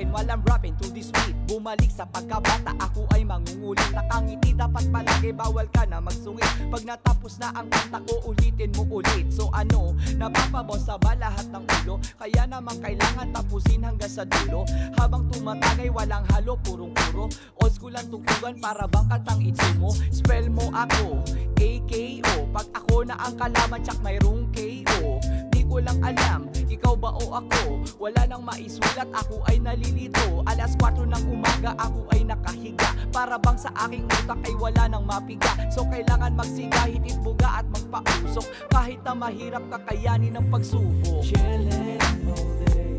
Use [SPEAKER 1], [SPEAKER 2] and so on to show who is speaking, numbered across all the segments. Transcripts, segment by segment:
[SPEAKER 1] Chillin' while I'm rapping to this beat. Bumalik sa pagkabata, ako ay mangungulit. Nakangiti dapat palagi, bawal ka na magsungit. Pag natapos na ang kanta ko, ulitin mo ulit. So ano, napapabosa ba lahat ng ulo? Kaya naman kailangan tapusin hanggang sa dulo. Habang tumatagay, walang halo, purong-puro. Old school ang tugtugan, para bang katang itsumo. Spell mo ako, AKO. Pag ako na ang kalaban, tsak mayroong KO. Di ko lang alam, ikaw ba o ako? Wala nang maisulat, ako ay nalilito. Alas 4 ng umaga, ako ay nakahiga. Para bang sa aking utak ay wala nang mapiga. So kailangan magsiga, hitit buga at magpausok. Kahit na mahirap kakayanin ang pagsubok. Chillin' all day,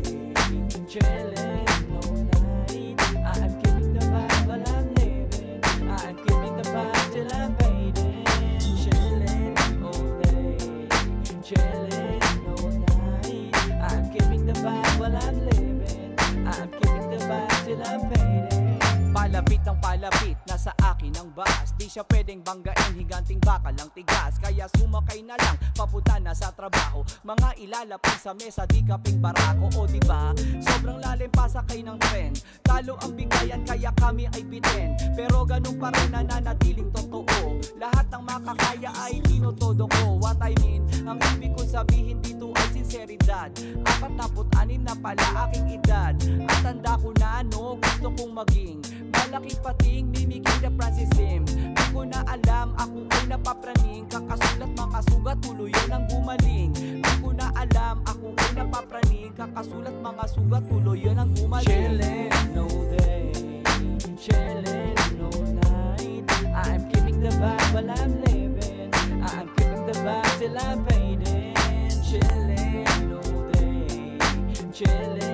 [SPEAKER 1] chillin' all night. I'm keeping the vibe while I'm living. I'm keeping the vibe till I'm fading. Chillin' all day, chillin' all night. I'm keeping the vibe while I'm living. I'm keeping the vibe till I'm fading. Palapit ang palapit, nasa akin ang bus. Di siya pwedeng banggain, higanting bakal ang tigas. Kaya sumakay na lang, papunta na sa trabaho. Mga ilalapag sa mesa, di kaping barako. O diba, sobrang lalim pasakay ng tren. Talo ang bigayan, kaya kami ay bitin. Pero ganun pa rin nananatiling totoo. Lahat ng makakaya ay tinotodo ko. What I mean, ang ibig ko sabihin dito ay sinseridad. 46 na pala aking edad. At tanda ko na ano gusto kong maging. Malaking pating, mimigay na Francis Sim. Di ko na alam, ako ay napapraning. Kakasulat makasugat, tuluyan ang gumaling. Di ko na alam, ako ay napapraning. Kakasulat mga sugat, tuluyan ang gumaling. Chillin' all day, chillin' all night. I'm keeping the vibe while I'm living. I'm keeping the vibe till I'm fading. Chillin' all day, chillin'